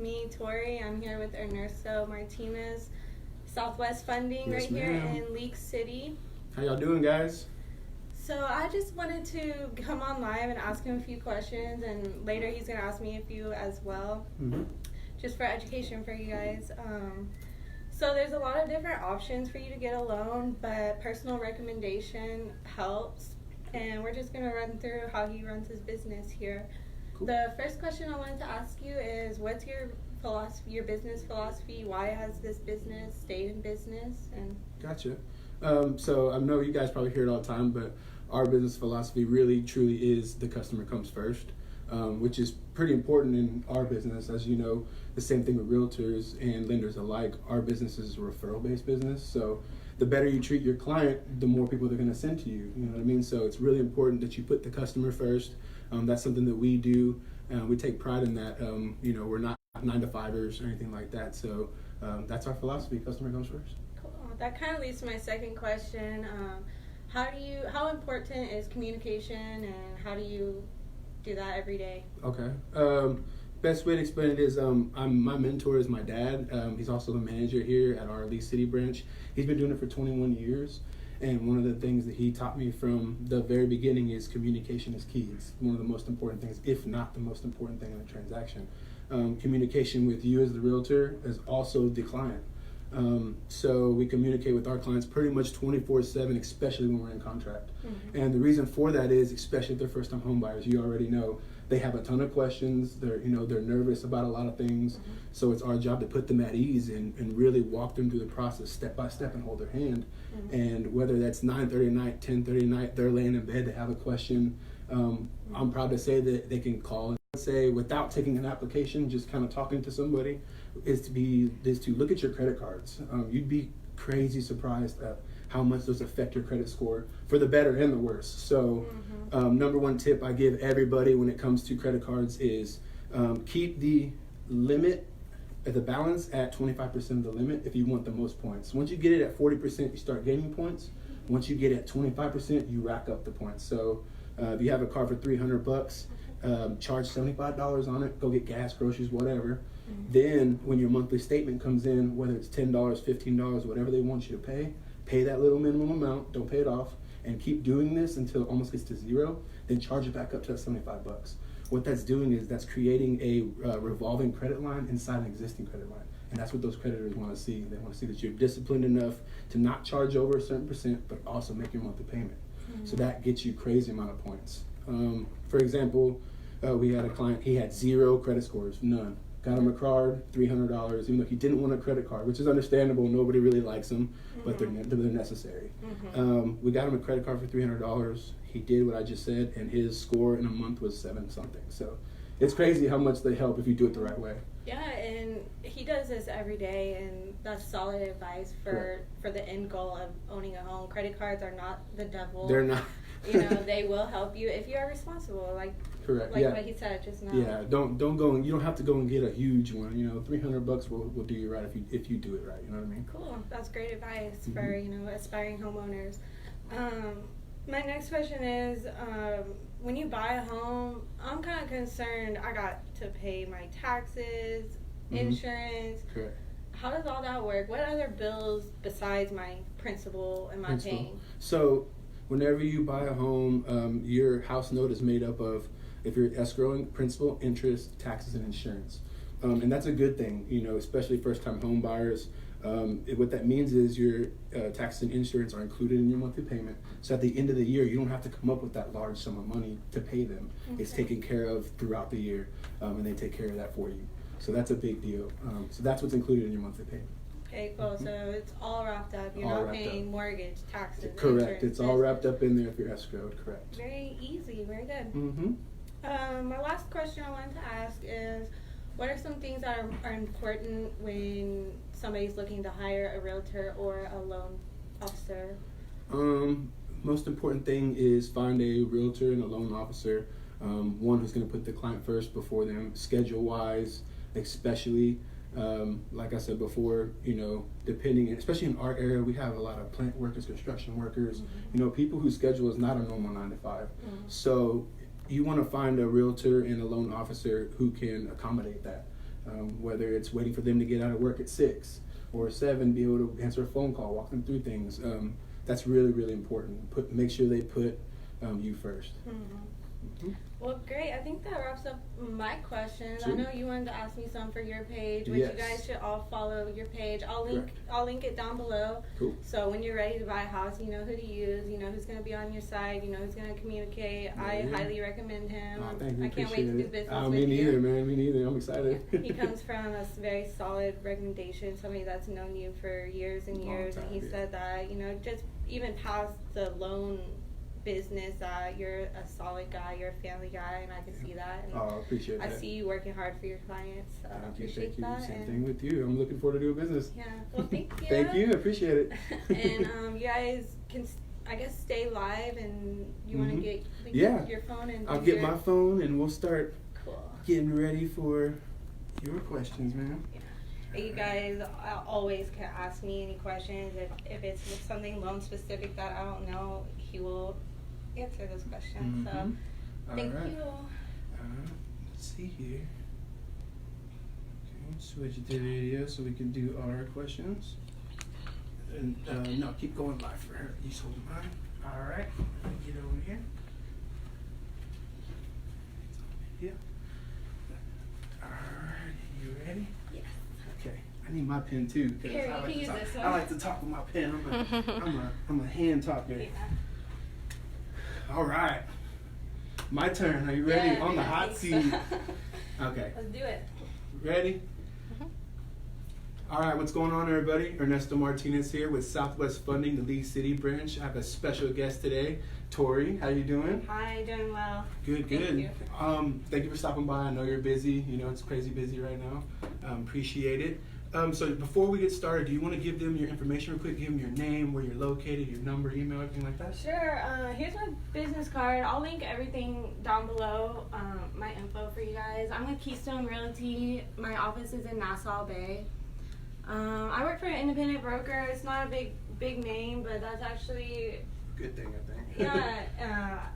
me, Tori. I'm here with Ernesto Martinez, Southwest Funding, Yes, right ma'am. here in Leak City. How y'all doing, guys? So I just wanted to come on live and ask him a few questions, and later he's going to ask me a few as well, just for education for you guys. So there's a lot of different options for you to get a loan, but personal recommendation helps. And we're just going to run through how he runs his business here. Cool. The first question I wanted to ask you is, what's your philosophy, your business philosophy? Why has this business stayed in business? And Gotcha. So I know you guys probably hear it all the time, but our business philosophy really, truly is the customer comes first, which is pretty important in our business. As you know, the same thing with realtors and lenders alike. Our business is a referral-based business, so the better you treat your client, the more people they're going to send to you. You know what I mean? So it's really important that you put the customer first. That's something that we do. We take pride in that. We're not 9-to-5ers or anything like that. So that's our philosophy. Customer comes first. cool. That kind of leads to my second question. How important is communication, and how do you do that every day? Okay. Best way to explain it is my mentor is my dad. He's also the manager here at our Lee City branch. He's been doing it for 21 years. And one of the things that he taught me from the very beginning is communication is key. It's one of the most important things, if not the most important thing in a transaction. Communication with you as the realtor is also the client. So we communicate with our clients pretty much 24/7, especially when we're in contract. And the reason for that is, especially if they're first-time home buyers, you already know they have a ton of questions. They're nervous about a lot of things. So it's our job to put them at ease and really walk them through the process step by step and hold their hand. And whether that's 9:30 at night, 10:30 at night, they're laying in bed, they have a question. I'm proud to say that they can call and say, without taking an application, just kind of talking to somebody, is to look at your credit cards. You'd be crazy surprised at how much those affect your credit score, for the better and the worse. So number one tip I give everybody when it comes to credit cards is keep the limit, the balance at 25% of the limit if you want the most points. Once you get it at 40%, you start gaining points. Once you get it at 25%, you rack up the points. So if you have a car for $300, charge $75 on it, go get gas, groceries, whatever. Then when your monthly statement comes in, whether it's $10, $15, whatever they want you to pay that little minimum amount, don't pay it off, and keep doing this until it almost gets to zero, then charge it back up to that $75. What that's doing is that's creating a revolving credit line inside an existing credit line. And that's what those creditors want to see. They want to see that you're disciplined enough to not charge over a certain percent, but also make your monthly payment. So that gets you crazy amount of points. For example, we had a client, he had 0 credit scores, none. Got him a card, $300, even though he didn't want a credit card, which is understandable. Nobody really likes them, but they're necessary. We got him a credit card for $300. He did what I just said, and his score in a month was 7-something. So it's crazy how much they help if you do it the right way. Yeah, and he does this every day, and that's solid advice for the end goal of owning a home. Credit cards are not the devil. They're not. They will help you if you are responsible. Correct. Like what he said just now. Yeah, don't go and you don't have to go and get a huge one. $300 will do you right if you do it right. You know what I mean? Cool. That's great advice for aspiring homeowners. My next question is, when you buy a home, I'm kind of concerned. I got to pay my taxes, insurance. Correct. How does all that work? What other bills besides my principal am I paying? So whenever you buy a home, your house note is made up of, if you're escrowing, principal, interest, taxes, and insurance. And that's a good thing, especially first-time home buyers. What that means is your taxes and insurance are included in your monthly payment. So at the end of the year, you don't have to come up with that large sum of money to pay them. It's taken care of throughout the year, and they take care of that for you. So that's a big deal. So that's what's included in your monthly payment. Okay, cool. So it's all wrapped up. You're not paying mortgage, taxes, correct. insurance. It's all wrapped up in there if you're escrowed. Correct. Very easy. Very good. My last question I wanted to ask is, what are some things that are important when somebody's looking to hire a realtor or a loan officer? Most important thing is find a realtor and a loan officer, one who's going to put the client first before them, schedule-wise, especially. Like I said before, depending, especially in our area, we have a lot of plant workers, construction workers, people whose schedule is not a normal 9 to 5. So you want to find a realtor and a loan officer who can accommodate that. Whether it's waiting for them to get out of work at 6 or 7, be able to answer a phone call, walk them through things. That's really, really important. Make sure they put you first. Well, great. I think that wraps up my questions. Sweet. I know you wanted to ask me some for your page, which Yes. you guys should all follow your page. I'll link it down below. Cool. So when you're ready to buy a house, you know who to use, you know who's going to be on your side, you know who's going to communicate. I highly recommend him. Thank you. I can't wait to do business with me neither, you. man. Me neither. I'm excited. He comes from a very solid recommendation, somebody that's known you for years and years, and he said that, you know, just even past the loan business, you're a solid guy, you're a family guy, and I can see that. And I appreciate that. I see you working hard for your clients. So I appreciate that. Same thing with you. I'm looking forward to doing business. Yeah. Well, thank you. Thank you. Appreciate it. And you guys can, I guess, stay live, and you want to get your phone and. I'll get my phone, and we'll start Cool. getting ready for your questions, man. You guys always can ask me any questions. If it's something loan specific that I don't know, he will answer those questions. So thank you. Let's see here. Okay, switch it to video so we can do our questions. And no, keep going live for her. You hold mine. All right, let me get over here. Yeah. All right, you ready? Yes. Okay, I need my pen too. Here, you can use this one. I like to talk with my pen. I'm a hand talker. Yeah. All right, my turn. Are you ready? Yeah, On the I hot think seat. so. Okay. Let's do it. Ready? All right, what's going on, everybody? Ernesto Martinez here with Southwest Funding, the Lee City branch. I have a special guest today, Tori. How you doing? Hi, doing well. Good, good. Thank you. Thank you for stopping by. I know you're busy. You know, it's crazy busy right now. Appreciate it. So before we get started, do you want to give them your information real quick? Give them your name, where you're located, your number, email, everything like that? Sure. Here's my business card. I'll link everything down below, my info for you guys. I'm with Keystone Realty. My office is in Nassau Bay. I work for an independent broker. It's not a big name, but that's actually Good thing, I think. yeah.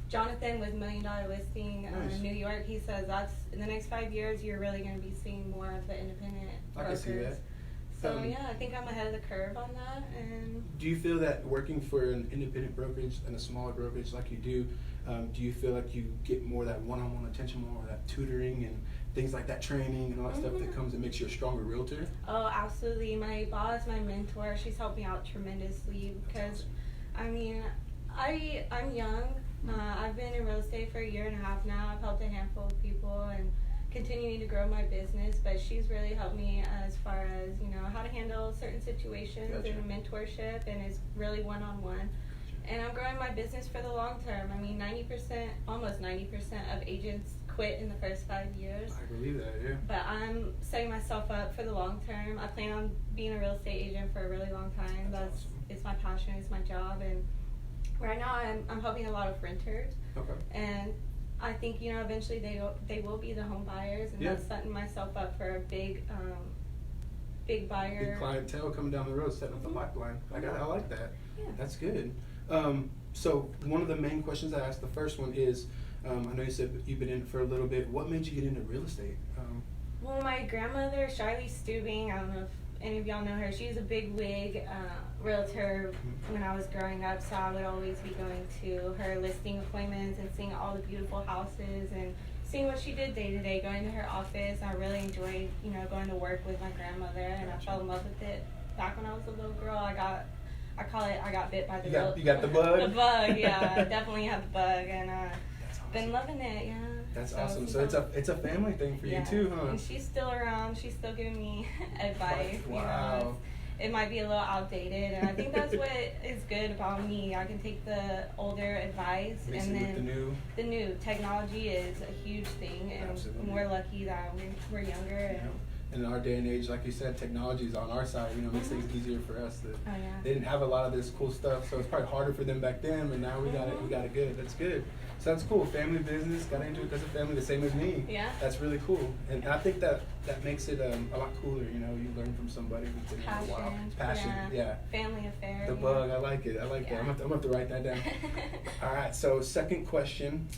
Jonathan with $1 Million Listing Nice. New York. He says that's in the next 5 years you're really going to be seeing more of the independent brokers. I can see that. So yeah, I think I'm ahead of the curve on that. And Do you feel that working for an independent brokerage and a smaller brokerage like you do you feel like you get more of that one-on-one attention, more of that tutoring and things like that, training and all that stuff that comes and makes you a stronger realtor? Oh, absolutely. My boss, my mentor, she's helped me out tremendously because, I mean, I'm young. I've been in real estate for 1.5 years now. I've helped a handful of people and continuing to grow my business, but she's really helped me as far as, you know, how to handle certain situations and mentorship, and it's really one-on-one. And I'm growing my business for the long term. I mean, almost 90% of agents quit in the first 5 years. I believe that, yeah. But I'm setting myself up for the long term. I plan on being a real estate agent for a really long time. That's awesome. It's my passion, it's my job, and right now I'm helping a lot of renters. Okay. And I think, you know, eventually they will be the home buyers, and that's setting myself up for a big buyer. Big clientele coming down the road, setting up the pipeline. I like that. Yeah. That's good. So one of the main questions I asked, the first one is, I know you said you've been in it for a little bit. What made you get into real estate? Well, my grandmother, Charlie Steubing, I don't know if any of y'all know her. She's a big wig realtor when I was growing up, so I would always be going to her listing appointments and seeing all the beautiful houses and seeing what she did day to day, going to her office. I really enjoyed, you know, going to work with my grandmother, and I fell in love with it back when I was a little girl. I got bit by the bug. You got the bug? The bug, yeah. I definitely had the bug, and been loving it, yeah. That's awesome. So it's a family thing for you too, huh? And she's still around. She's still giving me advice. Wow. You know, it might be a little outdated, and I think that's what is good about me. I can take the older advice and then the new technology is a huge thing, and we're lucky that we're younger. And in our day and age, like you said, technology is on our side. You know, it makes things easier for us. They didn't have a lot of this cool stuff, so it's probably harder for them back then. But now we got it. We got it good. That's good. So that's cool. Family business. Got into it because of family, the same as me. Yeah. That's really cool, and I think that makes it a lot cooler. You know, you learn from somebody who's been here for a while. Passion. Yeah. Family affair. The bug. I like it. I like that. I'm gonna have to write that down. All right. So second question.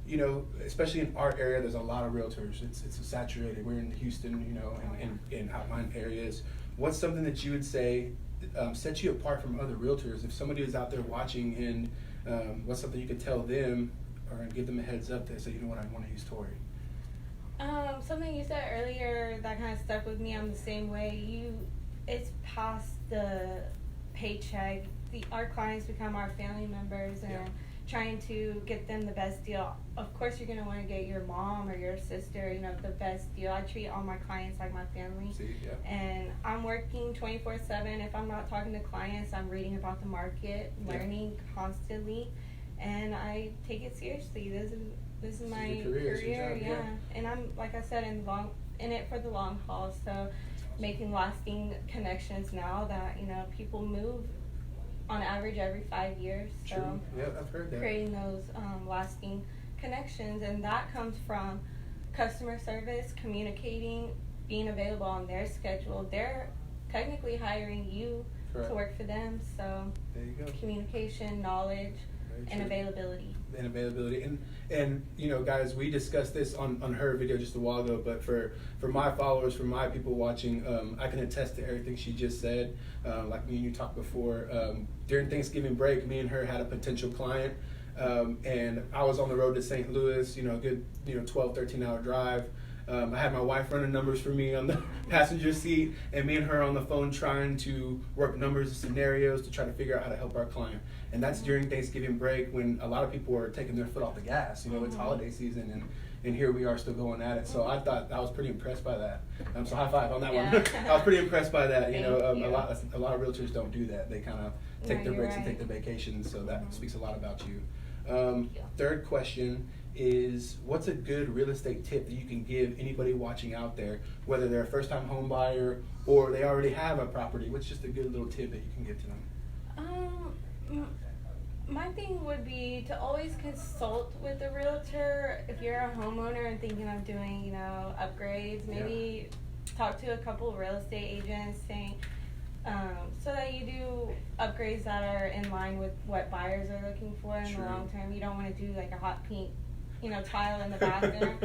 you know, especially in our area, there's a lot of realtors. It's saturated. We're in Houston, you know, and in outlying areas. What's something that you would say sets you apart from other realtors? If somebody is out there watching, and what's something you could tell them or give them a heads up that say, you know what, I want to use Tori? Something you said earlier that kind of stuck with me. I'm the same way. It's past the paycheck. Our clients become our family members, and trying to get them the best deal. Of course, you're gonna want to get your mom or your sister, you know, the best deal. I treat all my clients like my family. And I'm working 24/7. If I'm not talking to clients, I'm reading about the market, learning constantly, and I take it seriously. This is my career, yeah. And I'm, like I said, in it for the long haul. So making lasting connections now that, you know, people move on average every 5 years. So True. Yeah, I've heard that. Creating those lasting connections, and that comes from customer service, communicating, being available on their schedule. They're technically hiring you to work for them. So there you go. Communication, knowledge, and availability. And you know, guys, we discussed this on her video just a while ago, but for my followers, for my people watching, I can attest to everything she just said. Like me and you talked before, during Thanksgiving break, me and her had a potential client, and I was on the road to St. Louis, you know, a good 12, 13-hour drive. I had my wife running numbers for me on the passenger seat, and me and her on the phone trying to work numbers and scenarios to try to figure out how to help our client. And that's during Thanksgiving break, when a lot of people are taking their foot off the gas. You know, it's holiday season, and here we are still going at it. So I was pretty impressed by that. So high five on that one. I was pretty impressed by that. You know, a lot of realtors don't do that. They kind of take their breaks and take their vacations. So that speaks a lot about you. Third question is, what's a good real estate tip that you can give anybody watching out there, whether they're a first-time home buyer or they already have a property? What's just a good little tip that you can give to them? My thing would be to always consult with a realtor. If you're a homeowner and thinking of doing, you know, upgrades, maybe talk to a couple of real estate agents saying, so that you do upgrades that are in line with what buyers are looking for in the long term. You don't want to do like a hot pink, you know, tile in the bathroom.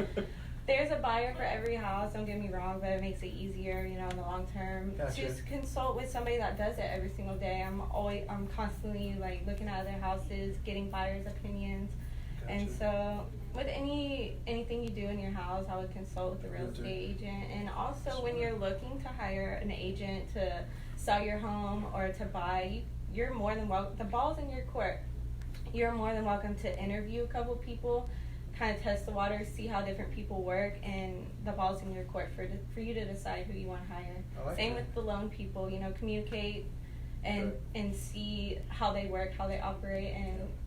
There's a buyer for every house, don't get me wrong, but it makes it easier, you know, in the long term. Just consult with somebody that does it every single day. I'm constantly like looking at other houses, getting buyers' opinions. And so with anything you do in your house, I would consult with the real estate agent. And also when you're looking to hire an agent to sell your home or to buy, you're more than welcome. The ball's in your court. You're more than welcome to interview a couple people, kind of test the waters, see how different people work, and the ball's in your court for you to decide who you want to hire. Same with the loan people, you know, communicate and see how they work, how they operate,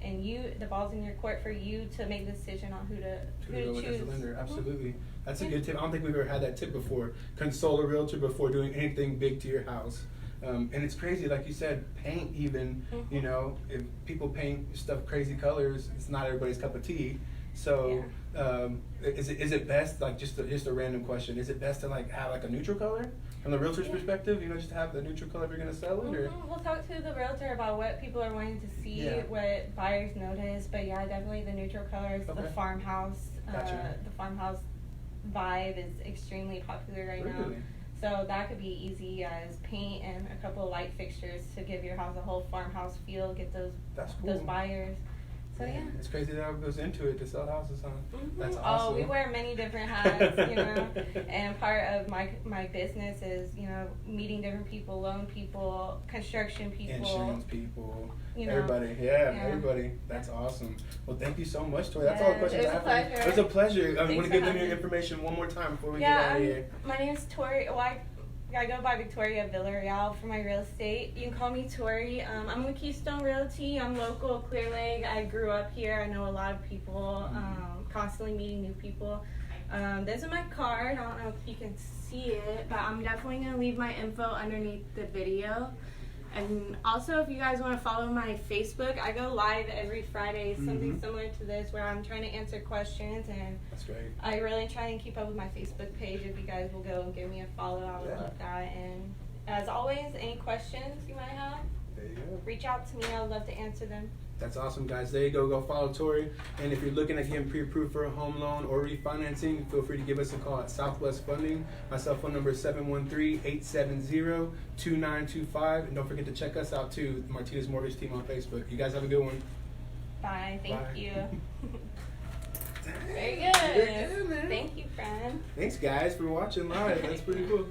and the ball's in your court for you to make the decision on who to choose. As a lender. Absolutely. That's a good tip. I don't think we've ever had that tip before. Consult a realtor before doing anything big to your house. And it's crazy, like you said, paint even, you know, if people paint stuff crazy colors, it's not everybody's cup of tea. So is it best, like just a random question, is it best to like have like a neutral color from the realtor's perspective, you know, just have the neutral color if you're going to sell it? Or? We'll talk to the realtor about what people are wanting to see, what buyers notice, but definitely the neutral colors. The farmhouse, the farmhouse vibe is extremely popular right now. So that could be easy as paint and a couple of light fixtures to give your house a whole farmhouse feel, get those buyers. So it's crazy that all goes into it to sell houses, huh? That's awesome. Oh, we wear many different hats, you know. And part of my business is, you know, meeting different people, loan people, construction people, insurance people, you know, everybody. Everybody. That's awesome. Well, thank you so much, Tori. That's all the questions I have. It was a pleasure. I want to give them your information one more time before we get out of here. My name is Tori. I go by Victoria Villarreal for my real estate. You can call me Tori. I'm with Keystone Realty. I'm local, Clear Lake. I grew up here. I know a lot of people, constantly meeting new people. This is my card. I don't know if you can see it, but I'm definitely going to leave my info underneath the video. And also, if you guys want to follow my Facebook, I go live every Friday, something similar to this, where I'm trying to answer questions, and that's great. I really try and keep up with my Facebook page. If you guys will go and give me a follow, I would love that. And as always, any questions you might have, there you go. Reach out to me. I would love to answer them. That's awesome, guys. There you go. Go follow Tori. And if you're looking at getting pre-approved for a home loan or refinancing, feel free to give us a call at Southwest Funding. My cell phone number is 713-870-2925. And don't forget to check us out, too, the Martinez Mortgage Team on Facebook. You guys have a good one. Bye. Thank Bye. you. Very good. Very good, man. Thank you, friend. Thanks, guys, for watching live. That's pretty cool.